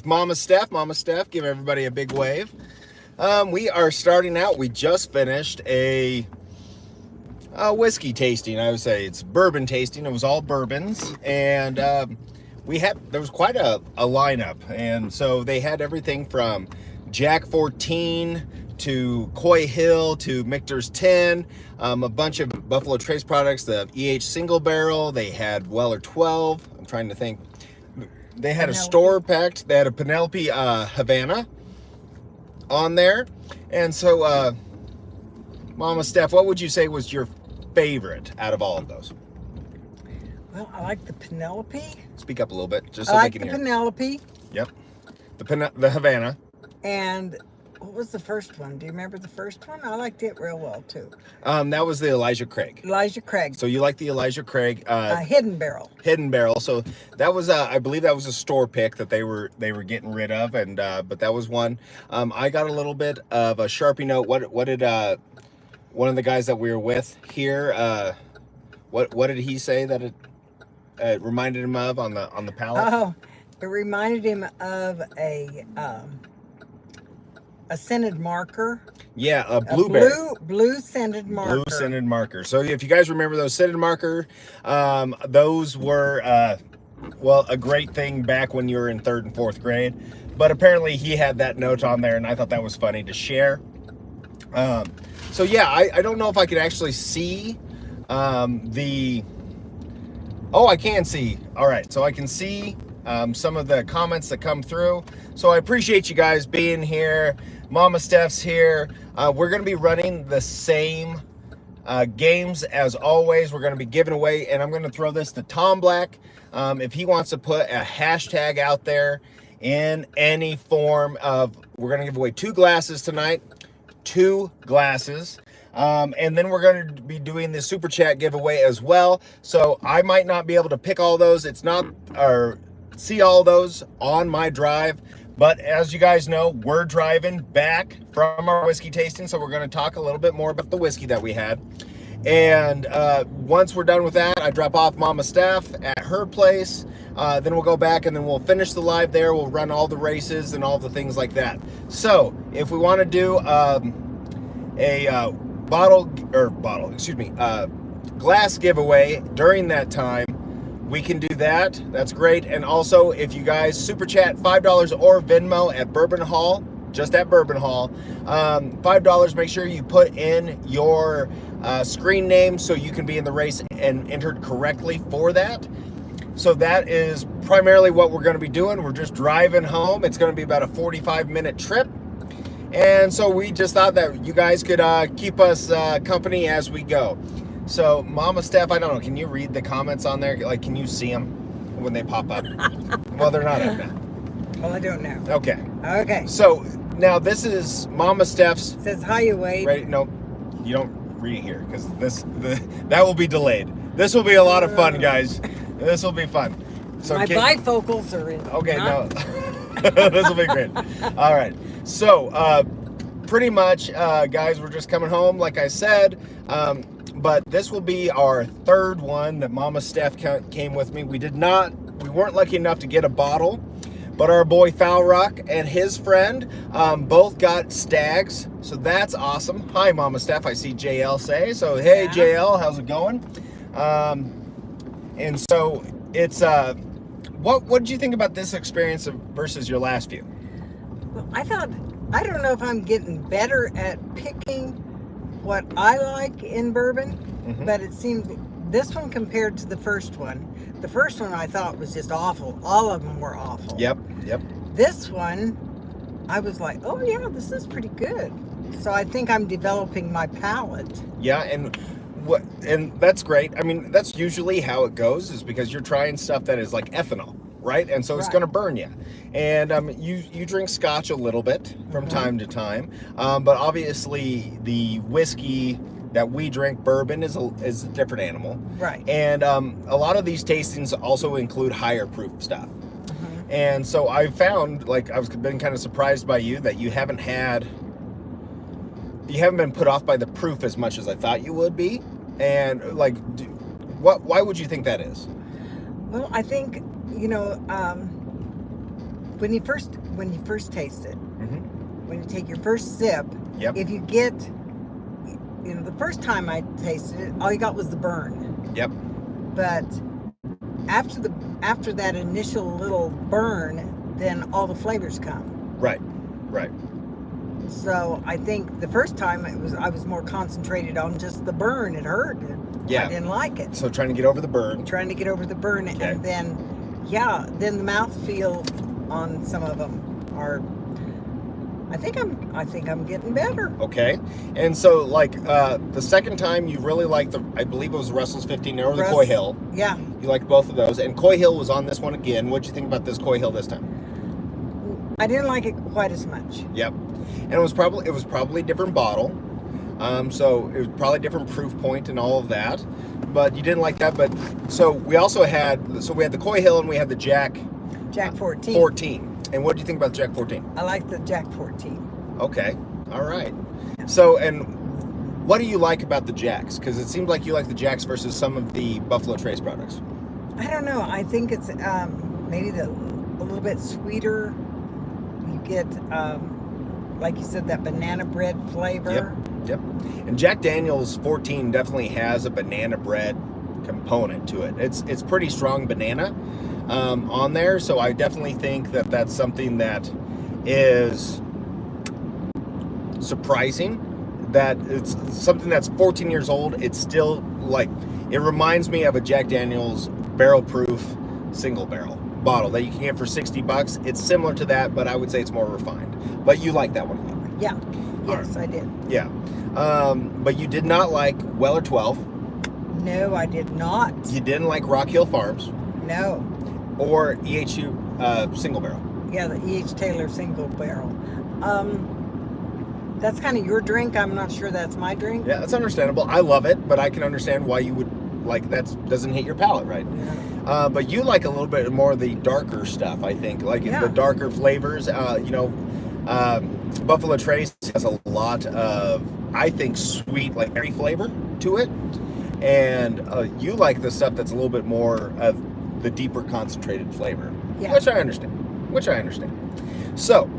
Mama Steph, give everybody a big wave. We are starting out. We just finished a whiskey tasting. I would say it's bourbon tasting. It was all bourbons, and there was quite a lineup, and so they had everything from Jack 14 to Coy Hill to Michter's 10, a bunch of Buffalo Trace products, the EH single barrel. They had Weller 12. I'm trying to think. They had a store packed. They had a Penelope Havana on there. And so, Mama Steph, what would you say was your favorite out of all of those? Well, I like the Penelope. Speak up a little bit, just so I they like can the hear. Penelope. Yep. The Havana. And what was the first one? Do you remember the first one? I liked it real well, too. That was the Elijah Craig. Elijah Craig. So you like the Elijah Craig Hidden Barrel. Hidden Barrel. So that was, I believe that was a store pick that they were getting rid of, and but that was one. I got a little bit of a Sharpie note. What did one of the guys that we were with here? What did he say that it reminded him of on the palette? Oh, it reminded him of a scented marker. Yeah, a blueberry. Blue scented marker. Blue scented marker. So if you guys remember those scented marker, those were, well, a great thing back when you were in 3rd and 4th grade. But apparently he had that note on there, and I thought that was funny to share. So yeah, I don't know if I could actually see the... Oh, I can see. All right, so I can see some of the comments that come through. So I appreciate you guys being here. Mama Steph's here. We're going to be running the same games as always. We're going to be giving away, and I'm going to throw this to Tom Black. If he wants to put a hashtag out there in any form of, we're going to give away 2 glasses tonight. 2 glasses. And then we're going to be doing the super chat giveaway as well. So I might not be able to pick all those. It's not, or see all those on my drive. But as you guys know, we're driving back from our whiskey tasting. So we're going to talk a little bit more about the whiskey that we had. And once we're done with that, I drop off Mama Steph at her place. Then we'll go back and then we'll finish the live there. We'll run all the races and all the things like that. So if we want to do a glass giveaway during that time, we can do that. That's great. And also, if you guys super chat $5 or Venmo at Bourbon Haul, just at Bourbon Haul, $5, make sure you put in your screen name so you can be in the race and entered correctly for that. So that is primarily what we're going to be doing. We're just driving home. It's going to be about a 45-minute trip. And so we just thought that you guys could keep us company as we go. So Mama Steph, I don't know, can you read the comments on there? Like, can you see them when they pop up? Well, they're not up now. Well, I don't know. Okay. Okay. So now this is Mama Steph's. It says, hi, Wade. Right? No, you don't read it here because that will be delayed. This will be a lot of fun, guys. This will be fun. So my bifocals are in. Okay, no. This will be great. All right. So, pretty much, guys, we're just coming home, like I said. But this will be our 3rd one that Mama Steph came with me. We weren't lucky enough to get a bottle, but our boy Foul Rock and his friend both got stags. So that's awesome. Hi, Mama Steph. I see JL say. So, hey, yeah. JL, how's it going? And so it's, what did you think about this experience versus your last few? Well, I don't know if I'm getting better at picking what I like in bourbon, but it seems this one compared to the first one. The first one I thought was just awful. All of them were awful. Yep. This one, I was like, oh yeah, this is pretty good. So I think I'm developing my palate. Yeah, and that's great. I mean, that's usually how it goes, is because you're trying stuff that is like ethanol, right? And so it's going to burn you. And you drink scotch a little bit from time to time, but obviously the whiskey that we drink, bourbon, is a different animal, right? And a lot of these tastings also include higher proof stuff. And so I found, like, been kind of surprised by you that you haven't been put off by the proof as much as I thought you would be. And like, why would you think that is? Well, I think, when you first taste it, when you take your first sip, Yep. if you get, the first time I tasted it, all you got was the burn. Yep. But after that initial little burn, then all the flavors come. Right. So I think the first time I was more concentrated on just the burn. It hurt. Yeah. I didn't like it. So trying to get over the burn. Trying to get over the burn, Okay. and then the mouthfeel on some of them are. I think I'm getting better. Okay. And so like the second time you really liked I believe it was Russell's 15 or the Coy Hill. Yeah. You liked both of those, and Coy Hill was on this one again. What'd you think about this Coy Hill this time? I didn't like it quite as much. Yep. And it was probably a different bottle. So it was probably a different proof point and all of that. But you didn't like that. But so we had the Coy Hill and we had the Jack 14. 14. And what do you think about the Jack 14? I like the Jack 14. Okay. All right. So, and what do you like about the Jacks? Because it seems like you like the Jacks versus some of the Buffalo Trace products. I don't know. I think it's maybe a little bit sweeter. You get, like you said, that banana bread flavor. Yep. And Jack Daniel's 14 definitely has a banana bread component to it. It's pretty strong banana on there, so I definitely think that that's something that is surprising. That it's something that's 14 years old. It's still it reminds me of a Jack Daniel's barrel proof single barrel bottle that you can get for $60. It's similar to that, but I would say it's more refined. But you like that one a lot. Yeah. Yes, I did. Yeah. But you did not like Weller 12. No, I did not. You didn't like Rock Hill Farms. No. Or EHU single barrel. Yeah, the E.H. Taylor single barrel. That's kind of your drink. I'm not sure that's my drink. Yeah, that's understandable. I love it, but I can understand why you would that doesn't hit your palate, right? Yeah. But you like a little bit more of the darker stuff, I think. The darker flavors. Buffalo Trace has a lot of, I think, sweet, berry flavor to it. And you like the stuff that's a little bit more of the deeper concentrated flavor, which I understand. So,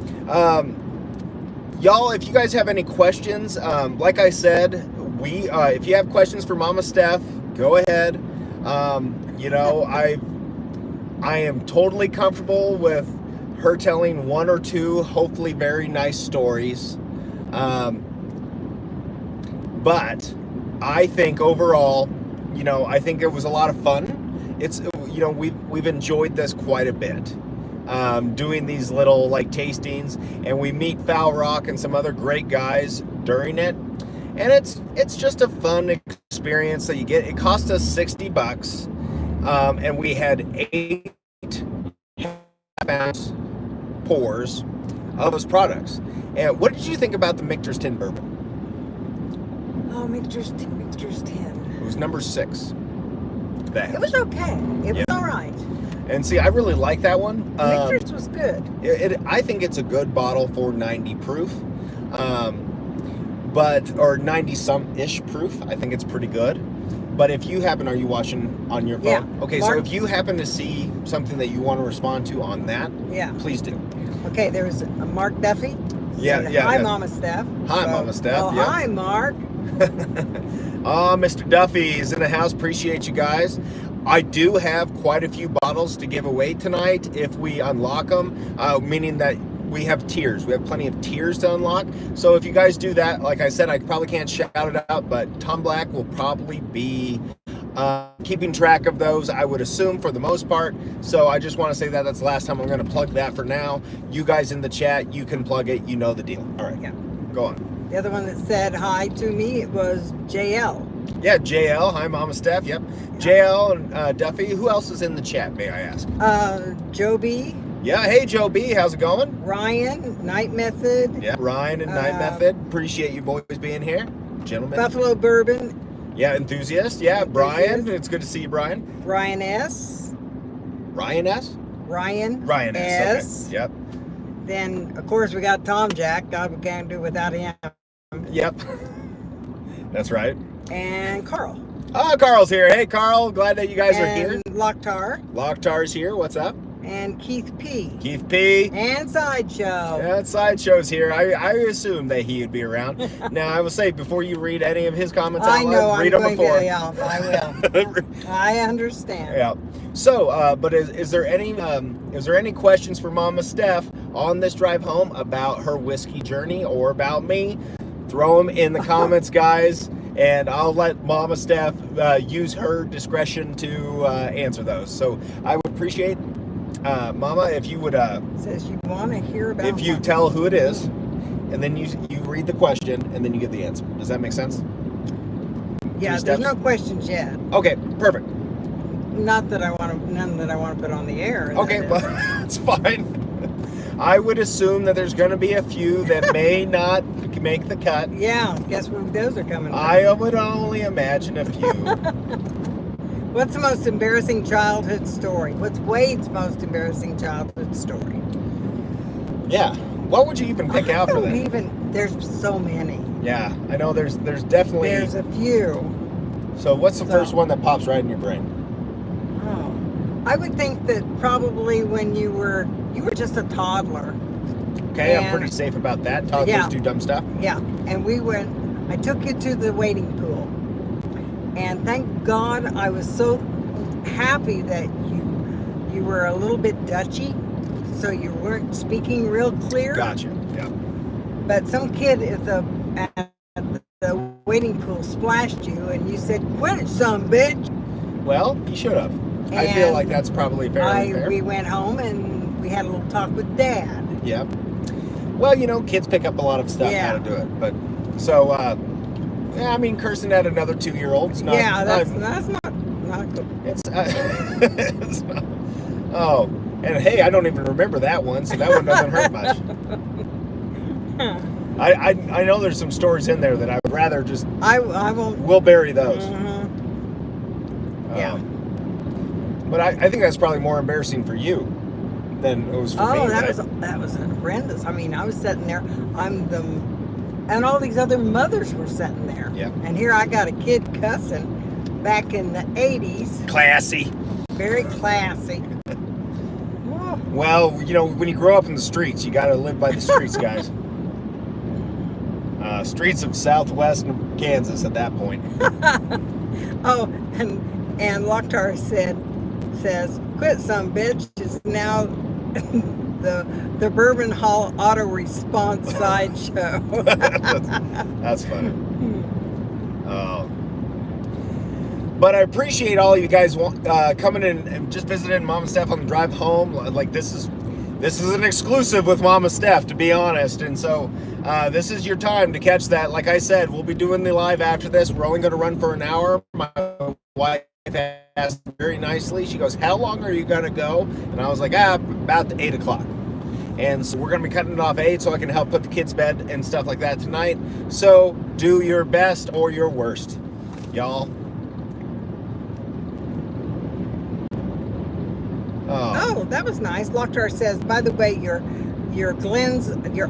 y'all, if you guys have any questions, like I said, if you have questions for Mama Steph, go ahead. I am totally comfortable with her telling one or two, hopefully very nice stories. But I think overall, I think it was a lot of fun. It's, we've enjoyed this quite a bit. Doing these little tastings, and we meet Foul Rock and some other great guys during it. And it's just a fun experience that you get. It cost us $60, and we had 8 half-ounce pours of those products. And what did you think about the Michter's Tin Bourbon? Oh, Michter's Tin. It was number 6. It was okay. It was all right. And see, I really like that one. Michter's was good. I think it's a good bottle for 90 proof. Or 90-some-ish proof. I think it's pretty good. But if you happen, are you watching on your phone? Yeah. Okay, so if you happen to see something that you want to respond to on that, please do. Okay, there was Mark Duffy. Hi, Mama Steph. Hi, Mama Steph. Hi, Mark. Mr. Duffy is in the house. Appreciate you guys. I do have quite a few bottles to give away tonight if we unlock them, meaning that we have tiers. We have plenty of tiers to unlock. So if you guys do that, like I said, I probably can't shout it out, but Tom Black will probably be keeping track of those, I would assume, for the most part. So I just want to say that's the last time I'm going to plug that for now. You guys in the chat, you can plug it. You know the deal. All right. Yeah. Go on. The other one that said hi to me was JL. Yeah, JL. Hi, Mama Steph. Yep. JL and Duffy. Who else is in the chat, may I ask? Joe B. Yeah, hey, Joe B. How's it going? Ryan, Night Method. Yeah, Ryan and Night Method. Appreciate you boys being here. Gentlemen. Buffalo Bourbon. Yeah, Enthusiast. Yeah, Brian. It's good to see you, Brian. Ryan S. Ryan S? Ryan S. Okay. Yep. Then, of course, we got Tom Jack. God, we can't do without him. Yep. That's right. And Carl. Carl's here. Hey, Carl. Glad that you guys are here. Locktar. Locktar's here. What's up? and Keith P. Keith P. And Sideshow. Yeah, Sideshow's here. I assumed that he would be around. Now, I will say, before you read any of his comments, I know, read them before. Yeah, I will. I understand. Yeah. So, but is there any questions for Mama Steph on this drive home about her whiskey journey or about me? Throw them in the comments, guys, and I'll let Mama Steph use her discretion to answer those. So I would appreciate, Mama, if you would. Says you want to hear about. If you tell who it is, and then you read the question, and then you give the answer. Does that make sense? Yeah, there's no questions yet. Okay, perfect. None that I want to put on the air. Okay, well, that's fine. I would assume that there's going to be a few that may not make the cut. Yeah, guess where those are coming from? I would only imagine a few. What's the most embarrassing childhood story? What's Wade's most embarrassing childhood story? Yeah. What would you even pick out for that? There's so many. Yeah, I know there's definitely... There's a few. So what's the first one that pops right in your brain? Oh, I would think that probably when you were just a toddler. Okay, I'm pretty safe about that. Toddlers do dumb stuff. Yeah, and I took you to the wading pool. And thank God I was so happy that you were a little bit Dutchy, so you weren't speaking real clear. Gotcha, yeah. But some kid at the wading pool splashed you, and you said, "Quit it, son, bitch." Well, you should have. And I feel like that's probably fair. We went home and we had a little talk with Dad. Yep. Well, kids pick up a lot of stuff how to do it. But so, I mean, cursing at another 2-year-old's not. Yeah, that's not good. It's not. Oh, and hey, I don't even remember that one, so that one doesn't hurt much. I know there's some stories in there that I would rather just. I won't. We'll bury those. Mm-hmm. Yeah. But I think that's probably more embarrassing for you than it was for me. Oh, that was horrendous. I mean, I was sitting there. And all these other mothers were sitting there. Yeah. And here I got a kid cussing back in the 80s. Classy. Very classy. Oh. Well, when you grow up in the streets, you got to live by the streets, guys. Streets of southwest Kansas at that point. Oh, and Lochtar says, "Quit, some bitch," is now the Bourbon Haul auto response sideshow. That's funny. Oh. But I appreciate all you guys coming in and just visiting Mama Steph on the drive home. Like this is an exclusive with Mama Steph, to be honest. And so this is your time to catch that. Like I said, we'll be doing the live after this. We're only going to run for an hour. My wife asked very nicely. She goes, "How long are you going to go?" And I was like, about 8 o'clock. And so we're going to be cutting it off 8 so I can help put the kids to bed and stuff like that tonight. So do your best or your worst, y'all. Oh, that was nice. Lochtar says, "By the way, your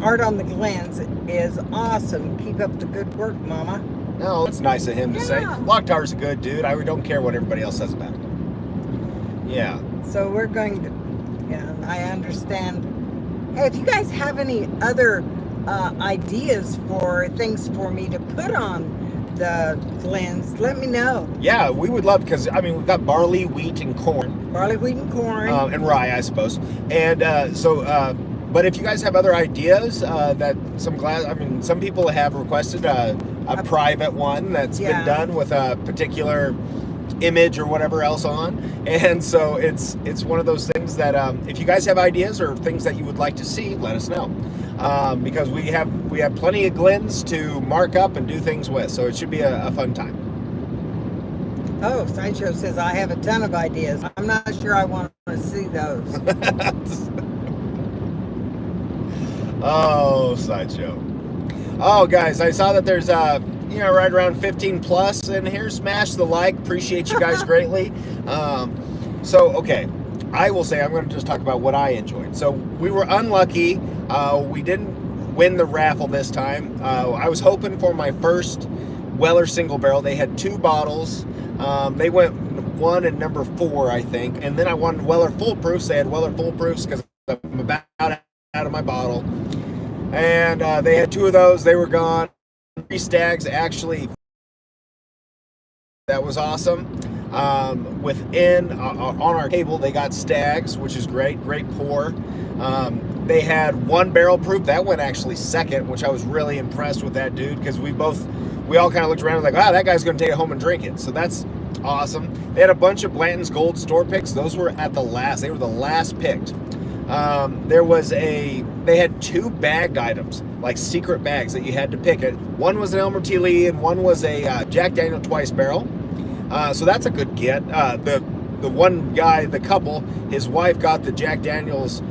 art on the Glens is awesome. Keep up the good work, Mama." No, it's nice of him to say. Lochtar's a good dude. I don't care what everybody else says about him. Yeah. So we're going to, I understand. Hey, if you guys have any other ideas for things for me to put on the Glens, let me know. Yeah, we would love, because we've got barley, wheat, and corn. Barley, wheat, and corn. And rye, I suppose. And but if you guys have other ideas that some people have requested a private one that's been done with a particular image or whatever else on, and so it's one of those things that if you guys have ideas or things that you would like to see, let us know, because we have plenty of Glens to mark up and do things with, so it should be a fun time. Oh, Sideshow says, "I have a ton of ideas. I'm not sure I want to see those." Oh, Sideshow. Oh, guys, I saw that there's right around 15 plus in here. Smash the like. Appreciate you guys greatly. Okay, I will say I'm going to just talk about what I enjoyed. So we were unlucky. We didn't win the raffle this time. I was hoping for my first Weller single barrel. They had 2 bottles. They went 1 and number 4, I think. And then I wanted Weller Full Proofs. They had Weller Full Proofs because I'm about out of my bottle. And they had 2 of those. They were gone. 3 stags, actually. That was awesome. Within, on our table, they got stags, which is great. Great pour. They had 1 barrel proof. That went actually second, which I was really impressed with that dude, because we all kind of looked around and like, wow, that guy's going to take it home and drink it. So that's awesome. They had a bunch of Blanton's Gold store picks. Those were at the last. They were the last picked. They had 2 bagged items, like secret bags that you had to pick it. One was an Elmer T. Lee and one was a Jack Daniel Twice Barrel. So that's a good get. The one guy, the couple, his wife got the Jack Daniel's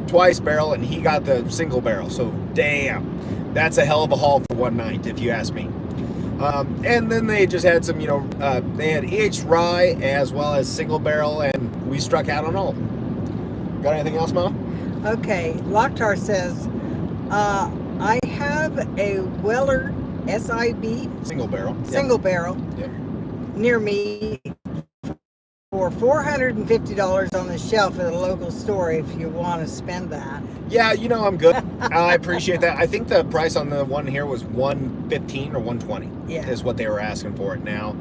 Twice Barrel and he got the single barrel. So damn, that's a hell of a haul for one night, if you ask me. And then they just had some, they had EH Rye as well as single barrel, and we struck out on all of them. Got anything else, Mama? Okay, Locktar says, I have a Weller SIB single barrel yep. Near me for $450 on the shelf at a local store if you want to spend that. Yeah, I'm good. I appreciate that. I think the price on the one here was $115 or $120. Yeah, is what they were asking for it now,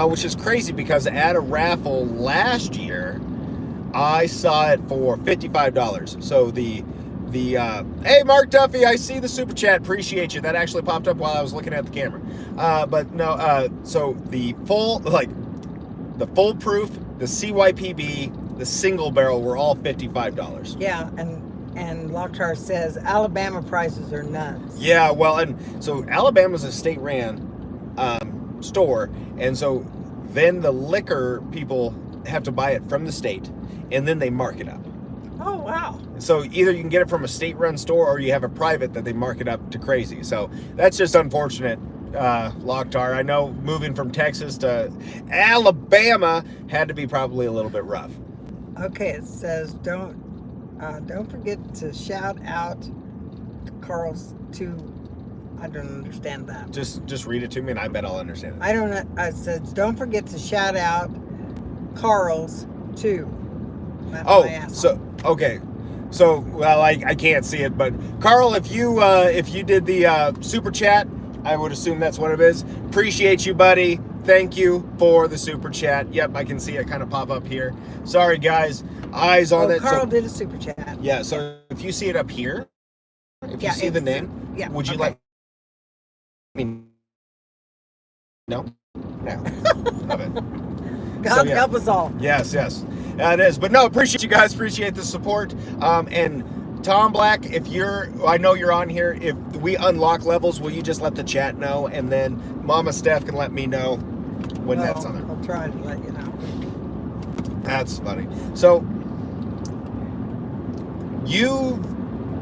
which is crazy because at a raffle last year, I saw it for $55. So hey, Mark Duffy, I see the super chat. Appreciate you. That actually popped up while I was looking at the camera. But no, so the full proof, the CYPB, the single barrel were all $55. Yeah, and Locktar says Alabama prices are nuts. Yeah, well, and so Alabama's a state-ran store, and so then the liquor people have to buy it from the state, and then they mark it up. Oh, wow. So either you can get it from a state-run store or you have a private that they mark it up to crazy. So that's just unfortunate, Locktar. I know moving from Texas to Alabama had to be probably a little bit rough. Okay, it says don't forget to shout out Carl's to. I don't understand that. Just read it to me and I bet I'll understand it. I don't know. It says don't forget to shout out Carl's too. Okay. So, well, I can't see it, but Carl, if you did the super chat, I would assume that's what it is. Appreciate you, buddy. Thank you for the super chat. Yep, I can see it kind of pop up here. Sorry, guys. Eyes on it. Carl did a super chat. Yeah, so if you see it up here, if you see the name, would you let me know? No. Love it. God help us all. Yes. It is. But no, appreciate you guys. Appreciate the support. And Tom Black, I know you're on here. If we unlock levels, will you just let the chat know? And then Mama Steph can let me know when that's on there. I'll try to let you know. That's funny. So, you've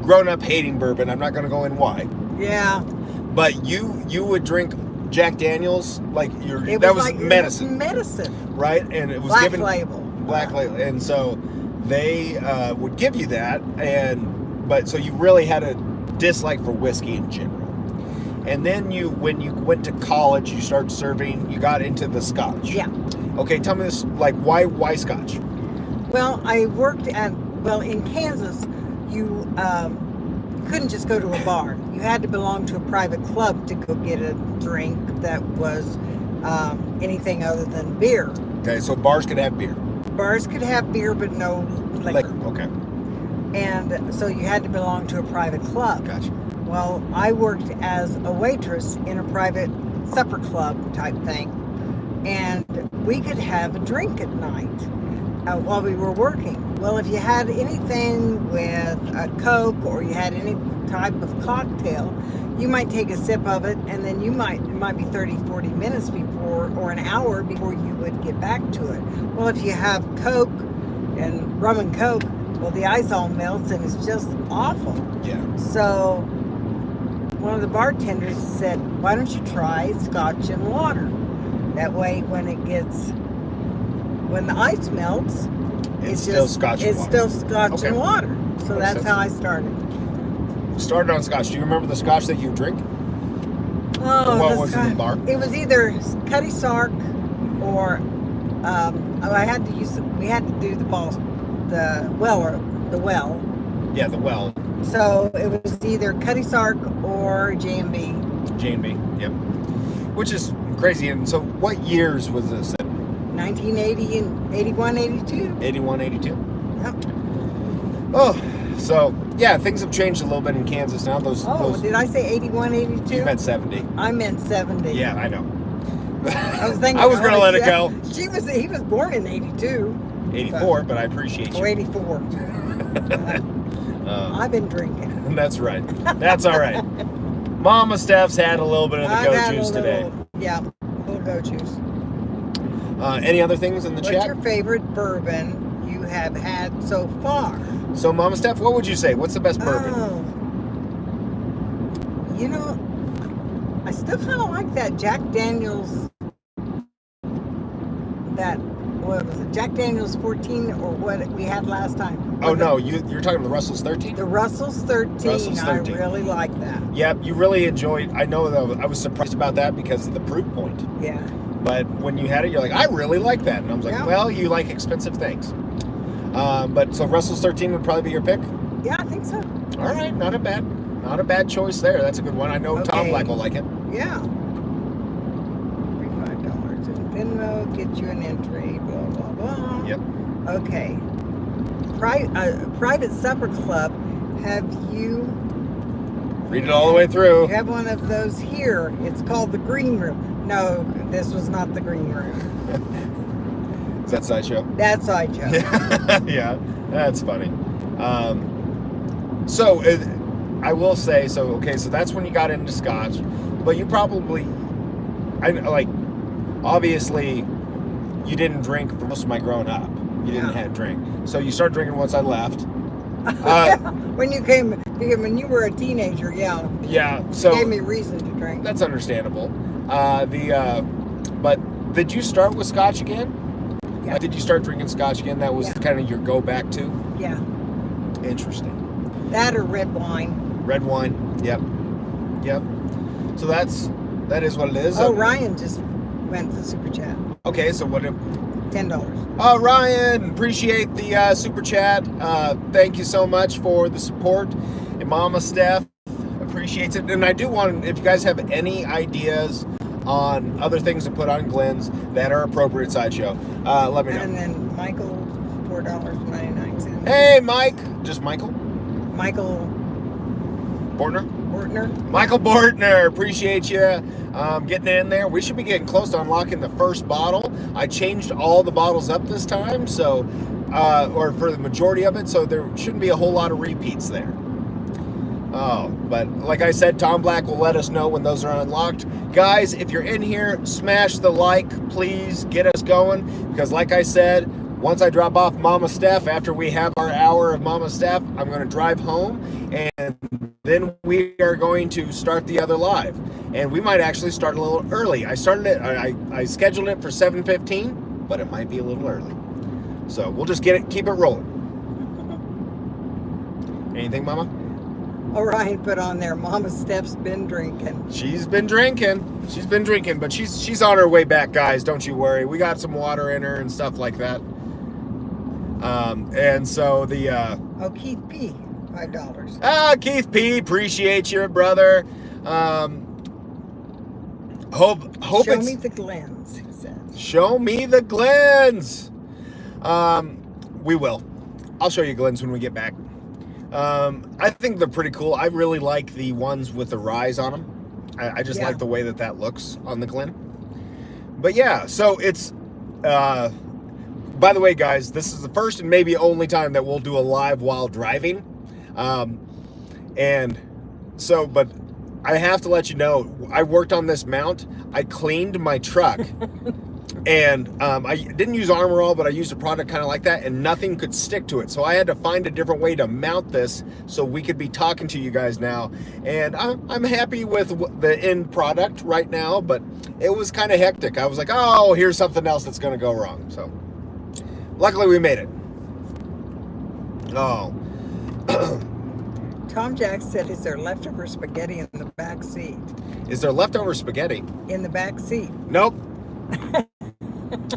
grown up hating bourbon. I'm not going to go in why. Yeah. But you would drink Jack Daniels like medicine. It was medicine. Right? And it was Black given label. Black label. And so they would give you that, but so you really had a dislike for whiskey in general. And then when you went to college, you started serving, you got into the Scotch. Yeah. Okay, tell me this, like why Scotch? Well, I worked in Kansas, you couldn't just go to a bar. You had to belong to a private club to go get a drink that was anything other than beer. Okay, so bars could have beer. Bars could have beer, but no liquor. Okay. And so you had to belong to a private club. Gotcha. Well, I worked as a waitress in a private supper club type thing. And we could have a drink at night while we were working. Well, if you had anything with a Coke or you had any type of cocktail, you might take a sip of it, and then it might be 30, 40 minutes before, or an hour before you would get back to it. Well, if you have Coke and rum and Coke, well, the ice all melts and it's just awful. Yeah. So one of the bartenders said, why don't you try Scotch and water? That way when the ice melts, it's still Scotch and water. It's still Scotch and water. So that's how I started. Started on Scotch. Do you remember the Scotch that you drink? Oh, what was in the bar? It was either Cutty Sark or I had to use. We had to do the well. Yeah, the well. So it was either Cutty Sark or J&B. J&B, yep. Which is crazy. And so what years was this in? 1980 and 81, 82. 81, 82? Yep. Oh, so yeah, things have changed a little bit in Kansas now. Those. Did I say 81, 82? You meant 70. I meant 70. Yeah, I know. I was thinking. I was gonna let it go. He was born in 82. 84, but I appreciate you. Oh, 84. I've been drinking. That's right. That's all right. Mama Steph's had a little bit of the goat juice today. Yeah, a little goat juice. Any other things in the chat? What's your favorite bourbon you have had so far? So, Mama Steph, what would you say? What's the best bourbon? Oh, you know, I still kind of like that Jack Daniels. What was it? Jack Daniels 14 or what we had last time? Oh, no, you're talking about the Russell's 13? The Russell's 13. Russell's 13. I really like that. Yep, you really enjoyed. I know that I was surprised about that because of the proof point. Yeah. But when you had it, you're like, I really like that. And I was like, Yeah. well, you like expensive things. But so Russell's 13 would probably be your pick? Yeah, I think so. All right, not a bad choice there. That's a good one. I know Tom Black will like it. Yeah. $35 in Venmo, get you an entry, blah, blah, blah. Yep. Okay. Private Supper Club, have you... Read it all the way through. You have one of those here. It's called the Green Room. No, this was not the Green Room. Is that Sideshow? That's Sideshow. Yeah, that's funny. I will say, so that's when you got into Scotch, but you probably, obviously, you didn't drink for most of my growing up. You didn't have drink. So you started drinking once I left. When you were a teenager, yeah. Yeah, so. It gave me reason to drink. That's understandable. But did you start with Scotch again? Yeah. Did you start drinking Scotch again? That was kind of your go back to? Yeah. Interesting. That or red wine. Red wine. Yep. So that is what it is. Oh, Ryan just went to the super chat. Okay, so what? $10. Oh, Ryan, appreciate the super chat. Thank you so much for the support. And Mama Steph appreciates it. And I do want, if you guys have any ideas on other things to put on Glenn's that are appropriate Sideshow, let me know. And then Michael, $4.99. Hey, Mike. Just Michael? Michael Bortner? Michael Bortner, appreciate you getting in there. We should be getting close to unlocking the first bottle. I changed all the bottles up this time, so or for the majority of it, so there shouldn't be a whole lot of repeats there. Oh, but like I said, Tom Black will let us know when those are unlocked. Guys, if you're in here, smash the like, please get us going, because like I said, once I drop off Mama Steph, after we have our hour of Mama Steph, I'm going to drive home, and then we are going to start the other live. And we might actually start a little early. I scheduled it for 7:15, but it might be a little early. So we'll just keep it rolling. Anything, Mama? Orion put on there, Mama Steph's been drinking. She's been drinking, but she's on her way back, guys. Don't you worry. We got some water in her and stuff like that. And so the Keith P, $5. Keith P, appreciate you, brother. Hope Show me the Glens, he says. Show me the Glens. We will. I'll show you Glens when we get back. I think they're pretty cool. I really like the ones with the rise on them. I just like the way that looks on the Glen. But yeah, so it's by the way, guys, this is the first and maybe only time that we'll do a live while driving. And so, but I have to let you know, I worked on this mount. I cleaned my truck. And I didn't use Armor All, but I used a product kind of like that, and nothing could stick to it. So I had to find a different way to mount this so we could be talking to you guys now. And I'm happy with the end product right now, but it was kind of hectic. I was like, oh, here's something else that's going to go wrong. So luckily we made it. Oh. Tom Jack said, is there leftover spaghetti in the back seat? Is there leftover spaghetti? In the back seat. Nope.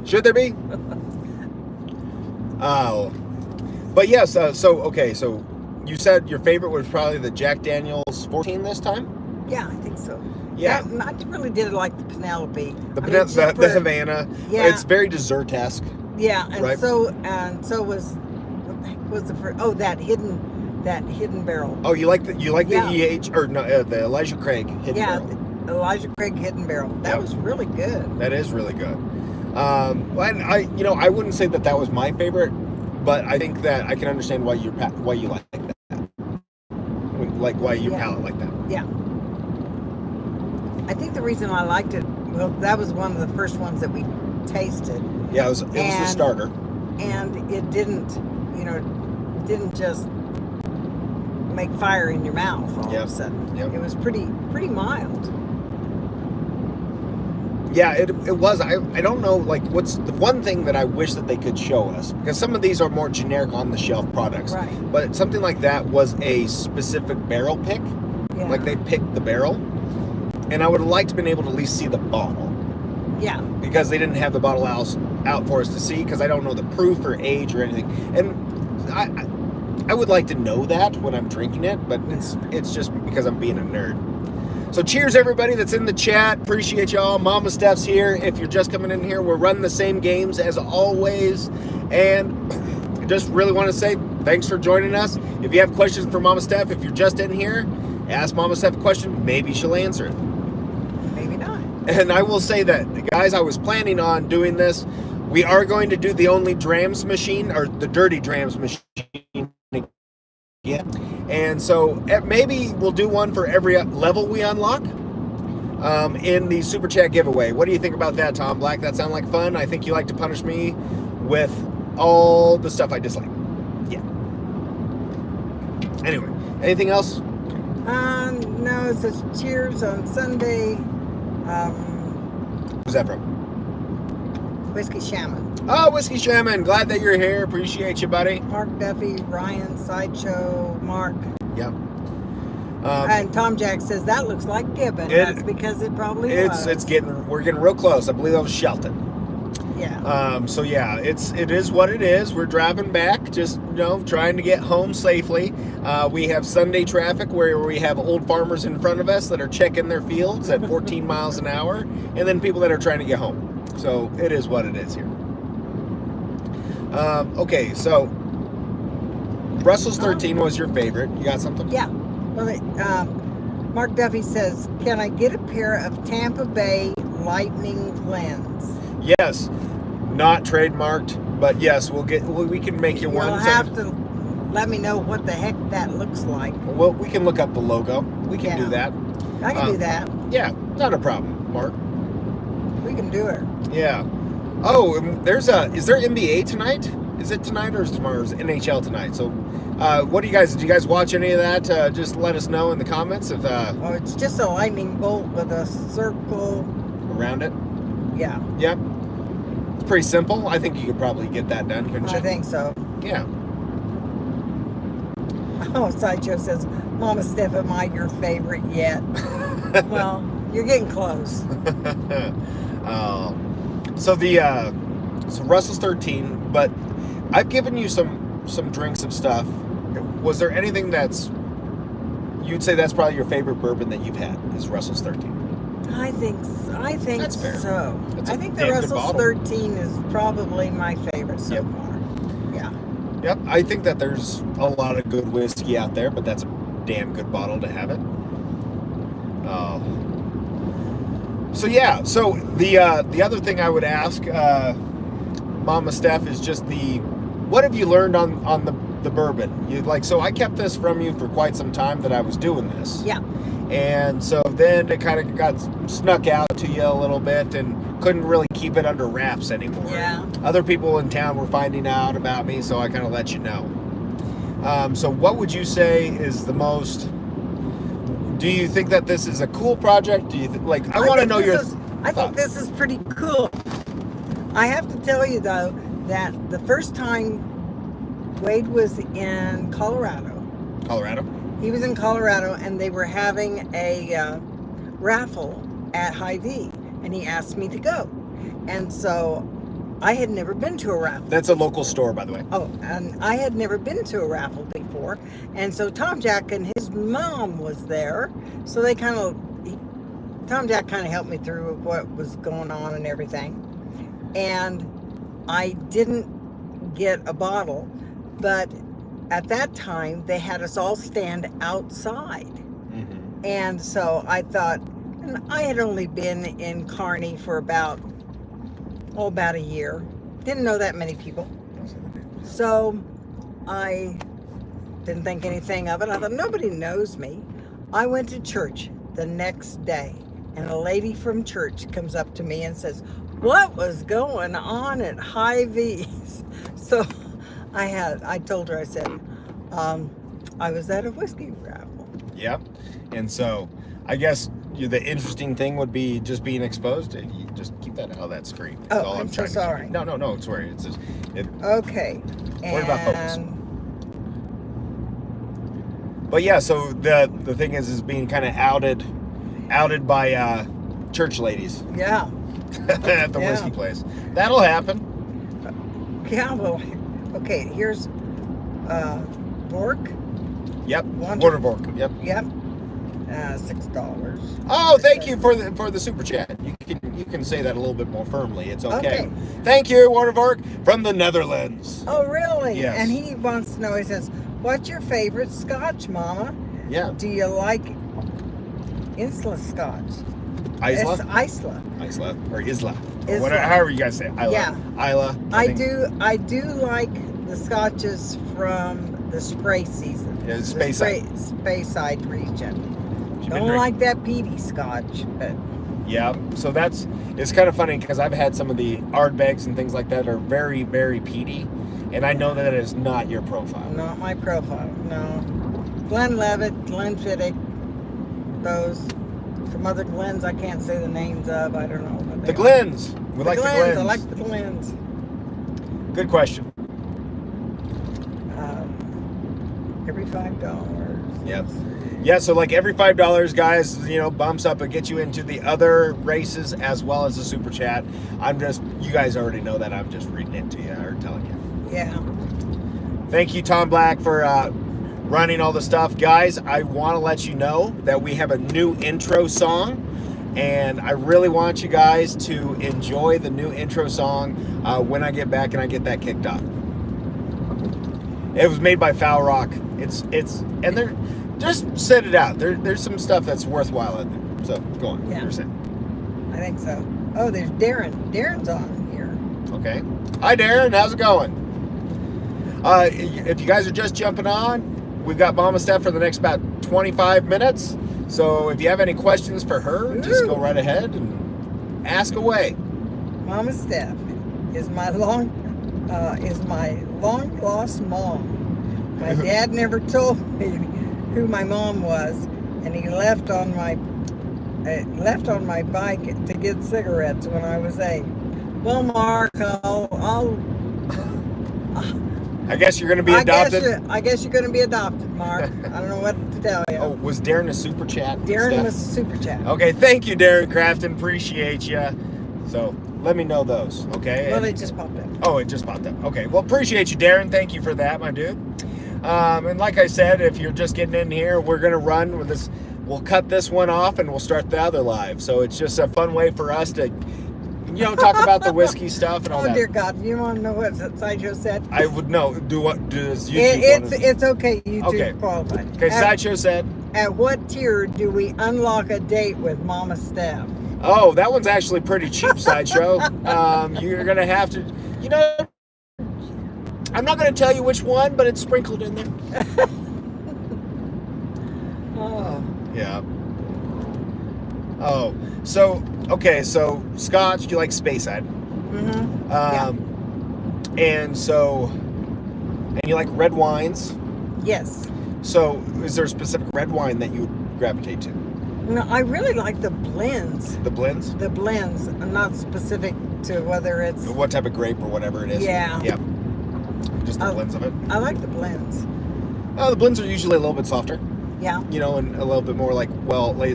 Should there be? Oh. But yes, okay, so you said your favorite was probably the Jack Daniel's 14 this time? Yeah, I think so. Yeah. I really did like the Penelope. The Havana. Yeah. It's very dessert-esque. Yeah, and right? so was what the heck was the first? Oh, that hidden barrel. Oh, you like the Yeah. EH or no, the Elijah Craig hidden Yeah, barrel. the Elijah Craig hidden barrel. That Yep. was really good. That is really good. Well, and I wouldn't say that was my favorite, but I think that I can understand why you like that. Why your palate like that. Yeah. I think the reason I liked it, well, that was one of the first ones that we tasted. Yeah, it was the starter. And it didn't just make fire in your mouth all of a sudden. Yep. It was pretty mild. Yeah, it was. I don't know, like, what's the one thing that I wish that they could show us, because some of these are more generic on the shelf products, Right. but something like that was a specific barrel pick. Yeah. Like they picked the barrel, and I would have liked to been able to at least see the bottle, Yeah. because they didn't have the bottle out for us to see, because I don't know the proof or age or anything, and I would like to know that when I'm drinking it, but it's just because I'm being a nerd. So cheers, everybody that's in the chat. Appreciate y'all. Mama Steph's here. If you're just coming in here, we're running the same games as always. And I just really want to say thanks for joining us. If you have questions for Mama Steph, if you're just in here, ask Mama Steph a question. Maybe she'll answer it. Maybe not. And I will say that, guys, I was planning on doing this. We are going to do the only drams machine, or the dirty drams machine. Yeah, and so maybe we'll do one for every level we unlock in the Super Chat giveaway. What do you think about that, Tom Black? That sound like fun? I think you like to punish me with all the stuff I dislike. Yeah. Anyway, anything else? No, it says cheers on Sunday. Who's that from? Whiskey Shaman. Oh, Whiskey Shaman. Glad that you're here. Appreciate you, buddy. Mark Duffy, Ryan, Sideshow, Mark. Yep. And Tom Jack says that looks like Gibbon. That's because it probably was. We're getting real close. I believe that was Shelton. Yeah. So yeah, it is what it is. We're driving back, just trying to get home safely. We have Sunday traffic where we have old farmers in front of us that are checking their fields at 14 miles an hour, and then people that are trying to get home. So it is what it is here. Okay, so Russell's 13 was your favorite. You got something? Yeah. Well, Mark Duffy says, "Can I get a pair of Tampa Bay Lightning Blends?" Yes, not trademarked, but yes, we can make you one. You'll have to let me know what the heck that looks like. Well, we can look up the logo. We can do that. I can do that. Yeah, not a problem, Mark. We can do it. Yeah. Oh, is there NBA tonight? Is it tonight or is tomorrow? Is NHL tonight? So, do you guys watch any of that? Just let us know in the comments if. Oh, it's just a lightning bolt with a circle around it. Yeah. Yep. It's pretty simple. I think you could probably get that done, couldn't you? I think so. Yeah. Oh, Sideshow says, "Mama Steph, am I your favorite yet?" Well, you're getting close. So Russell's 13, but I've given you some drinks of stuff. Was there anything you'd say that's probably your favorite bourbon that you've had is Russell's 13? I think that's fair. So. That's I think the Russell's 13 is probably my favorite so far. Yeah. Yep. I think that there's a lot of good whiskey out there, but that's a damn good bottle to have it. So yeah, so the other thing I would ask Mama Steph is just what have you learned on the bourbon? So I kept this from you for quite some time that I was doing this. Yeah. And so then it kind of got snuck out to you a little bit and couldn't really keep it under wraps anymore. Yeah. Other people in town were finding out about me, so I kind of let you know. So what would you say is the most... Do you think that this is a cool project? Do you I want to know your thoughts. I think this is pretty cool. I have to tell you though that the first time Wade was in Colorado. He was in Colorado and they were having a raffle at Hy-Vee and he asked me to go. And so I had never been to a raffle. That's a local store, by the way. Oh, and I had never been to a raffle before. And so Tom Jack and his mom was there. So they Tom Jack kind of helped me through what was going on and everything. And I didn't get a bottle, but at that time they had us all stand outside. Mm-hmm. And so I thought, and I had only been in Kearney for about a year. Didn't know that many people. So I didn't think anything of it. I thought, nobody knows me. I went to church the next day, and a lady from church comes up to me and says, what was going on at Hy-Vee's? So I told her, I said, I was at a whiskey raffle. Yep. And so I guess the interesting thing would be just being exposed to. You just keep that out of that screen. That's Oh, all I'm so trying to sorry. keep. No, it's where it's just, Okay. Worry about focus. But yeah, so the thing is being kind of outed by church ladies Yeah. at the whiskey place. That'll happen. Yeah, well, okay, here's Bork. Yep. Wonder- Waterbork. Yep. Yep. $6. Oh, thank you for the super chat. You can say that a little bit more firmly. It's okay. Okay. Thank you, Waterbork from the Netherlands. Oh, really? Yes. And he wants to know, he says, what's your favorite scotch, Mama? Yeah. Do you like Isla scotch? Isla? Isla. Isla or Isla. Or Isla. whatever, however you guys say it. Isla. Yeah. Isla. I think. do like the scotches from the spray season. Yeah, The Speyside region. You've been Don't drink- like that peaty scotch, but Yeah. So it's kind of funny because I've had some of the Ardbegs and things like that are very, very peaty. And I know that is not your profile. not my profile. No. Glenlivet, Glenfiddich, those. Some other Glens I can't say the names of. I don't know. What The Glens. We like the Glens. I like the Glens. Good question. Every $5. Yep. Yeah, so like every $5, guys, bumps up and gets you into the other races as well as the super chat. You guys already know that. I'm just reading it to you or telling you. Yeah. Thank you, Tom Black, for running all the stuff. Guys, I want to let you know that we have a new intro song, and I really want you guys to enjoy the new intro song when I get back and I get that kicked off. It was made by Foul Rock. And they're just set it out. There's some stuff that's worthwhile in there. So go on. Yeah. You're saying. I think so. Oh, there's Darren. Darren's on here. Okay. Hi, Darren. How's it going? If you guys are just jumping on, we've got Mama Steph for the next about 25 minutes. So if you have any questions for her, just go right ahead and ask away. Mama Steph is my long lost mom. My dad never told me who my mom was, and he left on my bike to get cigarettes when I was 8. Well, Mark, I guess you're going to be adopted. I guess you're going to be adopted, Mark. I don't know what to tell you. Oh, was Darren a super chat? Darren Steph? was a super chat. Okay, thank you, Darren Crafton. Appreciate you. So let me know those, okay? Well, it just popped up. Oh, it just popped up. Okay, well, appreciate you, Darren. Thank you for that, my dude. And like I said, if you're just getting in here, we're going to run with this. We'll cut this one off and we'll start the other live. So it's just a fun way for us to, talk about the whiskey stuff and all that. Oh, dear God. You want to know what Sideshow said? I would know. Does YouTube It's okay. You Okay. do qualify. Okay, Sideshow said. At what tier do we unlock a date with Mama Steph? Oh, that one's actually pretty cheap, Sideshow. You're going to have to, I'm not going to tell you which one, but it's sprinkled in there. Oh. Yeah. Oh, so, okay, so Scotch, you like Speyside. Mm-hmm. And you like red wines. Yes. So is there a specific red wine that you would gravitate to? No, I really like the blends. The blends? The blends. I'm not specific to whether it's... What type of grape or whatever it is? Yeah. Yep. Just the blends of it? I like the blends. Oh, the blends are usually a little bit softer. Yeah. And a little bit more like,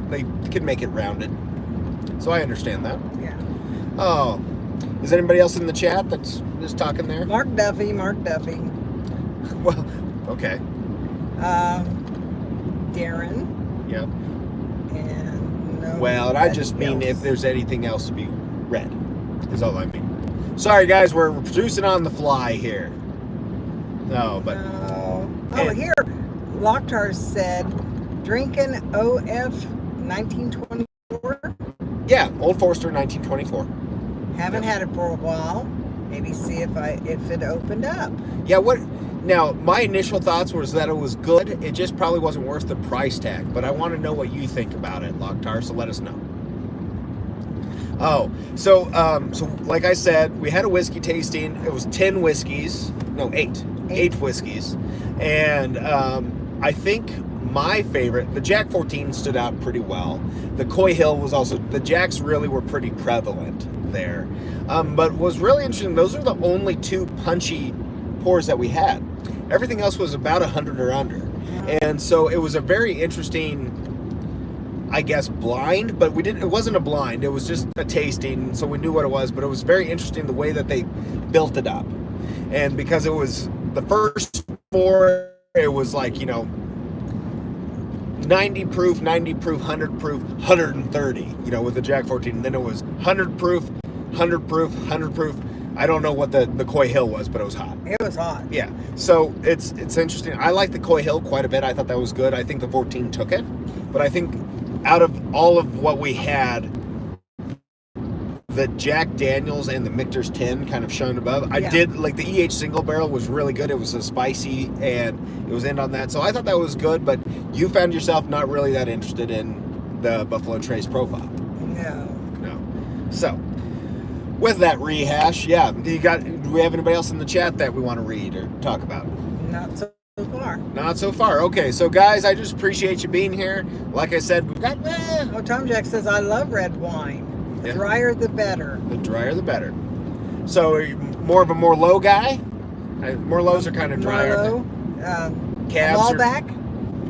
they can make it rounded. So I understand that. Yeah. Oh, Is anybody else in the chat that's just talking there? Mark Duffy. Well, okay. Darren. Yeah. And no. Well, and I just mean if there's anything else to be read, is all I mean. Sorry, guys, we're producing on the fly here. No, but. No. Oh, here, Locktar said, drinking OF 1924. Yeah, Old Forester 1924. Haven't had it for a while. Maybe see if it opened up. Yeah, what? Now, my initial thoughts was that it was good. It just probably wasn't worth the price tag. But I want to know what you think about it, Locktar. So let us know. Oh, so like I said, we had a whiskey tasting. It was 10 whiskeys. No, 8. 8 whiskeys. And I think my favorite, the Jack 14 stood out pretty well. The Coy Hill was also, the Jacks really were pretty prevalent there. But what was really interesting, those are the only 2 punchy pours that we had. Everything else was about 100 or under. And so it was a very interesting, I guess, blind, but it wasn't a blind. It was just a tasting, so we knew what it was, but it was very interesting the way that they built it up. And because it was the first 4, it was like, 90 proof, 100 proof, 130, with the Jack 14. And then it was 100 proof, 100 proof, 100 proof. I don't know what the Coy Hill was, but it was hot. It was hot. Yeah. So it's interesting. I like the Coy Hill quite a bit. I thought that was good. I think the 14 took it. But I think out of all of what we had, the Jack Daniels and the Michter's 10 kind of shone above. I did like the EH single barrel was really good. It was a spicy and it was in on that. So I thought that was good, but you found yourself not really that interested in the Buffalo Trace profile. No. So with that rehash, do we have anybody else in the chat that we want to read or talk about? Not so far. Not so far. Okay, so guys, I just appreciate you being here. Like I said, we've got... Tom Jack says, I love red wine. The drier, the better. The drier, the better. So, are you more of a Merlot guy? Merlots are kind of drier. Merlot. Cabs Malbec.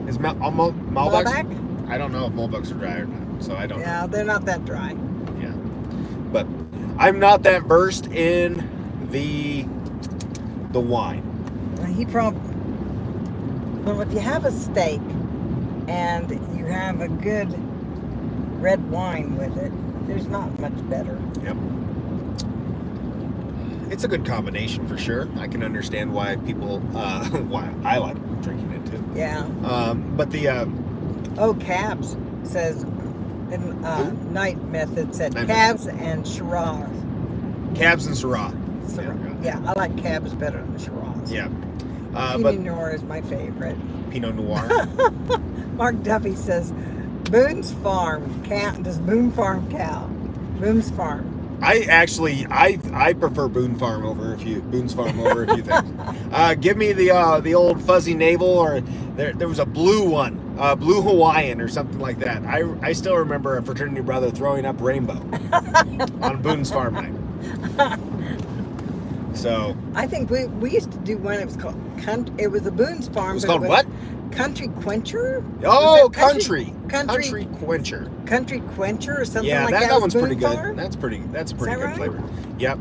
Is Malbecs? Malbec? I don't know if Malbecs are dry or not, so I don't know. Yeah, they're not that dry. Yeah. But I'm not that versed in the wine. Well, if you have a steak and you have a good red wine with it, there's not much better. Yep. It's a good combination for sure. I can understand why people, why I like drinking it too. Yeah. But the... Cabs says, in Night Method said, Cabs and Shiraz. Cabs and Syrah. Yeah, I like Cabs better than Shiraz. Yeah. Pinot Noir is my favorite. Pinot Noir. Mark Duffy says, Boone's Farm count. Does Boone Farm count? Boone's Farm. I prefer Boone's Farm over a few things. Give me the old fuzzy navel, or there was a blue one, blue Hawaiian or something like that. I still remember a fraternity brother throwing up rainbow on Boone's Farm night. So I think we used to do one. It was called it was a Boone's Farm. It was called what? Country Quencher? Oh, Country Quencher. Country Quencher or something like that. Yeah, that one's pretty good. That's a pretty good right? flavor. Yep.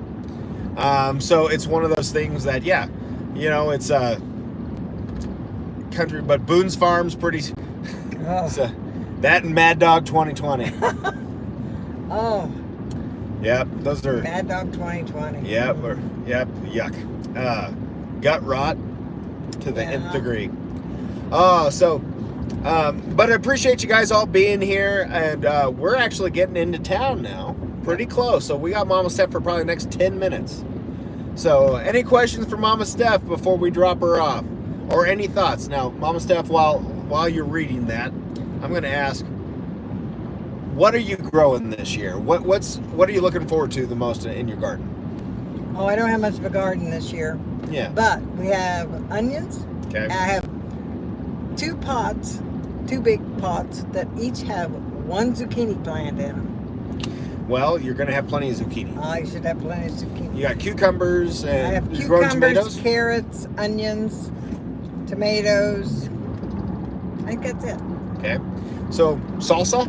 So it's one of those things that, it's country, but Boone's Farm's pretty. So, that and Mad Dog 2020. Oh. Yep, those are Mad Dog 2020. Yep, yuck. Gut rot to the nth degree. Oh, so, but I appreciate you guys all being here, and we're actually getting into town now, pretty close. So we got Mama Steph for probably the next 10 minutes. So, any questions for Mama Steph before we drop her off, or any thoughts? Now, Mama Steph, while you're reading that, I'm going to ask, what are you growing this year? What are you looking forward to the most in your garden? Oh, I don't have much of a garden this year. Yeah. But we have onions. Okay. I have 2 big pots that each have 1 zucchini plant in them. Well, you're going to have plenty of zucchini. I should have plenty of zucchini. You got cucumbers and I have tomatoes? Carrots, onions, tomatoes. I think that's it. Okay. So, salsa?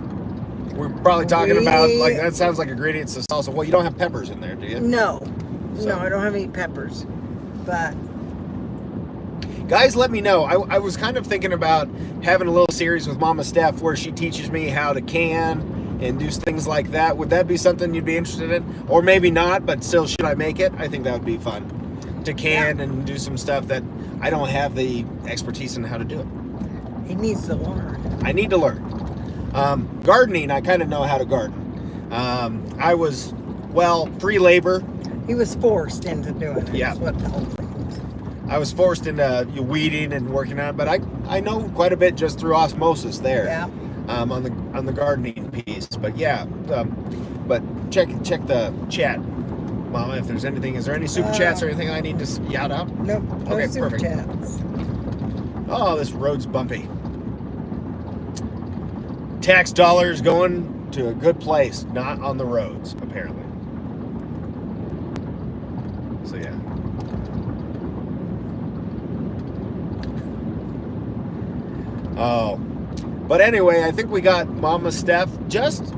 We're probably talking about, like, that sounds like ingredients to salsa. Well, you don't have peppers in there, do you? No. So. No, I don't have any peppers. But guys, let me know. I was kind of thinking about having a little series with Mama Steph where she teaches me how to can and do things like that. Would that be something you'd be interested in? Or maybe not, but still, should I make it? I think that would be fun. To can and do some stuff that I don't have the expertise in how to do it. he needs to learn. I need to learn. Gardening, I kind of know how to garden. I was, free labor. He was forced into doing it. Yeah. That's what the whole thing was. I was forced into weeding and working on it, but I know quite a bit just through osmosis there. Yeah. On the gardening piece. But yeah, but check the chat, Mama, if there's anything. Is there any super chats or anything I need to shout out? Nope. No Okay, super perfect. chats. Oh, this road's bumpy. Tax dollars going to a good place, not on the roads, apparently. So yeah. Oh, but anyway, I think we got Mama Steph just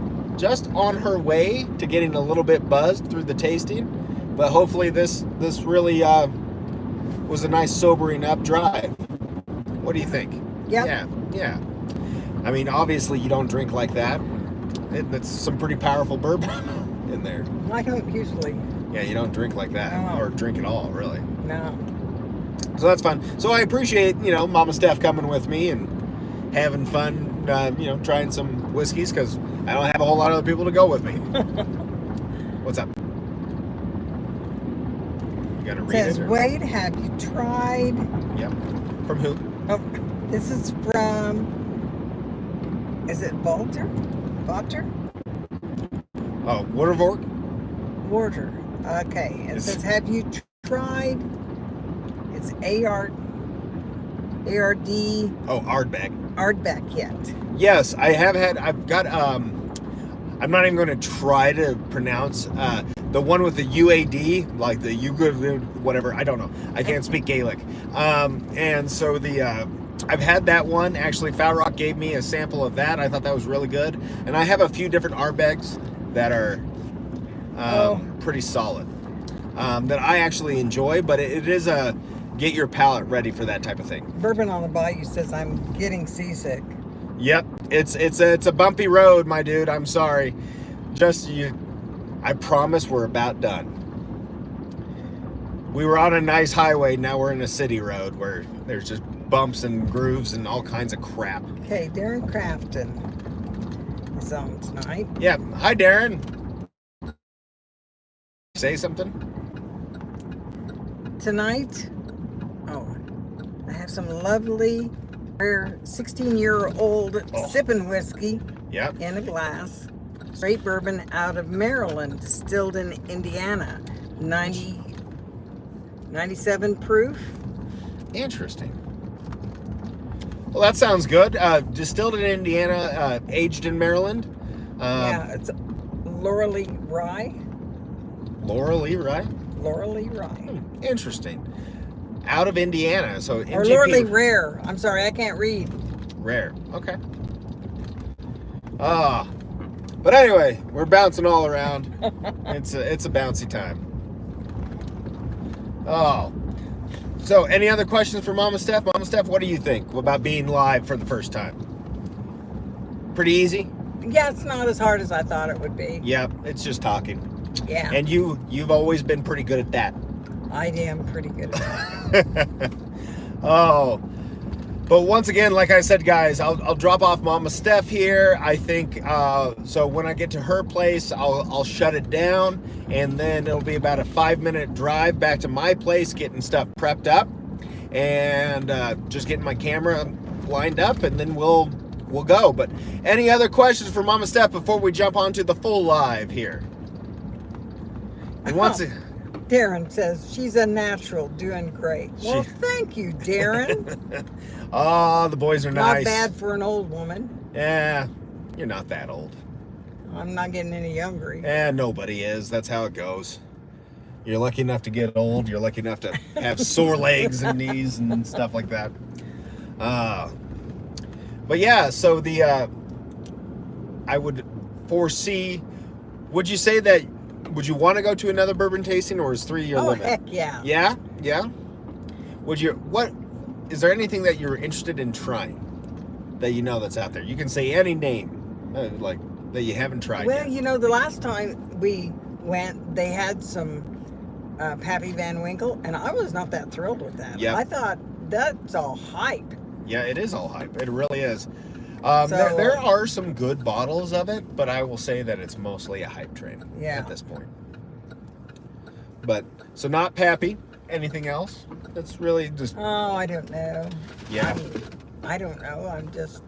on her way to getting a little bit buzzed through the tasting. But hopefully this really was a nice sobering up drive. What do you think? Yep. Yeah. I mean, obviously you don't drink like that. That's some pretty powerful bourbon in there. I don't usually. Yeah, you don't drink like that, No. or drink at all, really. No. So that's fun. So I appreciate, Mama Steph coming with me and having fun, trying some whiskeys, because I don't have a whole lot of other people to go with me. What's up? You gotta It read says, it? Or? Wade, have you tried? Yep. From who? Oh, this is from. Is it Walter? Oh, Watervork? Warder. Okay. It It's- says, have you tried? It's ARD Oh, Ardbeg. Ardbeg yet. Yes, I have had. I've got. I'm not even going to try to pronounce the one with the UAD, like the UGUD, whatever. I don't know. I can't speak Gaelic. And so I've had that one. Actually, Foul Rock gave me a sample of that. I thought that was really good. And I have a few different Ardbegs that are pretty solid. That I actually enjoy, but it is a get your palate ready for that type of thing. Bourbon on the Bayou says, I'm getting seasick. Yep, it's a bumpy road, my dude. I'm sorry. I promise we're about done. We were on a nice highway, now we're in a city road where there's just bumps and grooves and all kinds of crap. Okay, Darren Crafton is on tonight. Yeah, hi Darren. Say something? Tonight, I have some lovely, rare 16-year-old sipping whiskey Yep. in a glass. Straight bourbon out of Maryland, distilled in Indiana. 97 proof. Interesting. Well, that sounds good. Distilled in Indiana, aged in Maryland. Yeah, it's Laurel Rye. Laurel E, right? Laurel Rye. Interesting. Out of Indiana, so Or MGP Laurel Rare. I'm sorry, I can't read. Rare. Okay. But anyway, we're bouncing all around. It's a bouncy time. Oh. So, any other questions for Mama Steph? Mama Steph, what do you think about being live for the first time? Pretty easy? Yeah, it's not as hard as I thought it would be. Yeah, it's just talking. Yeah, And you've always been pretty good at that. I am pretty good at that. Oh. But once again, like I said, guys, I'll drop off Mama Steph here. I think, so when I get to her place, I'll shut it down. And then it'll be about a 5-minute drive back to my place, getting stuff prepped up. And just getting my camera lined up, and then we'll go. But any other questions for Mama Steph before we jump onto the full live here? And once Darren says she's a natural, doing great. Well, thank you, Darren. Oh, the boys are Not nice. bad for an old woman. Yeah, you're not that old. I'm not getting any younger. Nobody is. That's how it goes. You're lucky enough to get old. You're lucky enough to have sore legs and knees and stuff like that. But yeah, so I would foresee, would you say that, would you want to go to another bourbon tasting, or is 3 your limit? Heck yeah. Yeah? Yeah? Is there anything that you're interested in trying that you know that's out there? You can say any name, like, that you haven't tried Well, yet. the last time we went, they had some Pappy Van Winkle, and I was not that thrilled with that. Yep. I thought, that's all hype. Yeah, it is all hype. It really is. So- there are some good bottles of it, but I will say that it's mostly a hype train at this point. But, so not Pappy. Anything else? That's really just... Oh, I don't know. Yeah. I don't know. I'm just...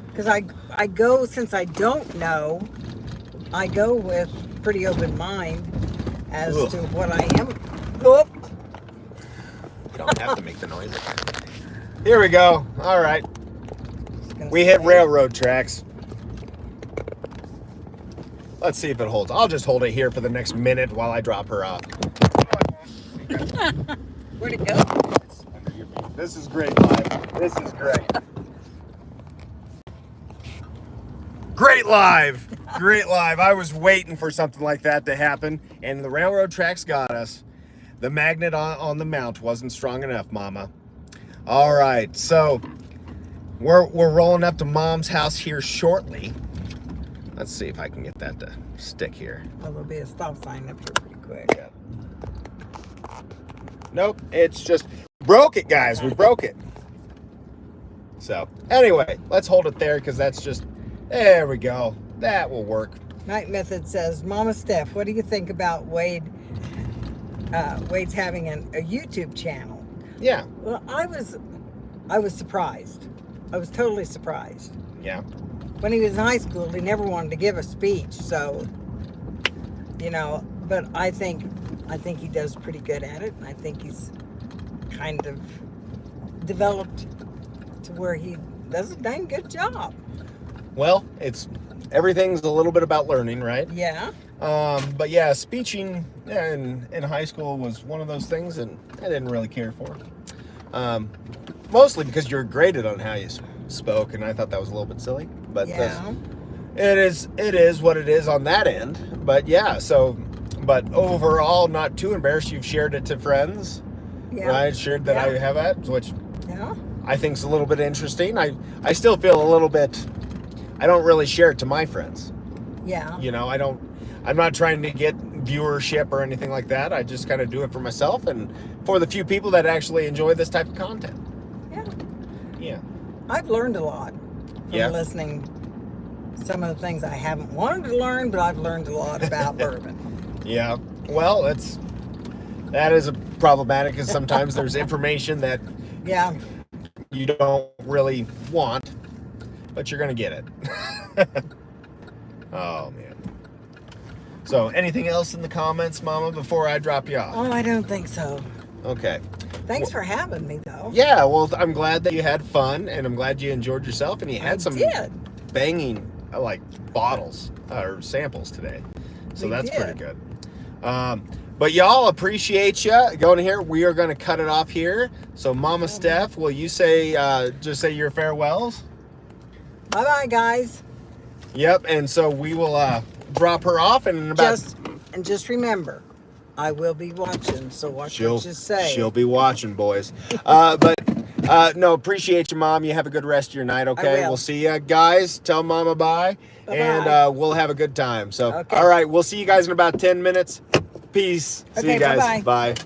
Because I go, since I don't know, I go with pretty open mind as to what I am. Whoop. You don't have to make the noise. Here we go. All right. Gonna We hit say- railroad tracks. Let's see if it holds. I'll just hold it here for the next minute while I drop her off. Where'd it go? This is great live. This is great. Great live. Great live. I was waiting for something like that to happen, and the railroad tracks got us. The magnet on the mount wasn't strong enough, Mama. All right, so we're rolling up to Mom's house here shortly. Let's see if I can get that to stick here. Oh, there'll be a stop sign up here pretty quick. Yeah. Nope, it's just broke it, guys. We broke it. So anyway, let's hold it there because that's just, there we go. That will work. Night Method says, Mama Steph, what do you think about Wade's having a YouTube channel? Yeah. Well, I was surprised. I was totally surprised. Yeah. When he was in high school, he never wanted to give a speech, so but I think he does pretty good at it, and I think he's kind of developed to where he does a dang good job. Well, everything's a little bit about learning, right? Yeah. But yeah, speeching in high school was one of those things that I didn't really care for. Mostly because you're graded on how you spoke, and I thought that was a little bit silly. But Yeah. it is what it is on that end. But yeah, but overall, not too embarrassed. You've shared it to friends, Yeah. right? Shared that Yeah. I have it, which Yeah. I think's a little bit interesting. I still feel a little bit. I don't really share it to my friends. Yeah. I'm not trying to get viewership or anything like that. I just kind of do it for myself and for the few people that actually enjoy this type of content. Yeah. Yeah. I've learned a lot from listening. Some of the things I haven't wanted to learn, but I've learned a lot about bourbon. Yeah. Well, that is problematic because sometimes there's information that Yeah. you don't really want, but you're going to get it. Oh, man. So, anything else in the comments, Mama, before I drop you off? Oh, I don't think so. Okay. Thanks for having me, though. Yeah, well, I'm glad that you had fun, and I'm glad you enjoyed yourself, and you had some did. banging, bottles or samples today. So We that's did. pretty good. But y'all, appreciate you going here. We are going to cut it off here. So, Mama Steph, will you just say your farewells? Bye-bye, guys. Yep, and so we will drop her off, and in about... Just remember, I will be watching, so watch what you say. She'll be watching, boys. No, appreciate you, Mom. You have a good rest of your night, okay? I will. We'll see you guys. Tell Mama bye. Bye-bye. And we'll have a good time. So, Okay. all right, we'll see you guys in about 10 minutes. Peace. See Okay, you guys. bye-bye. Bye.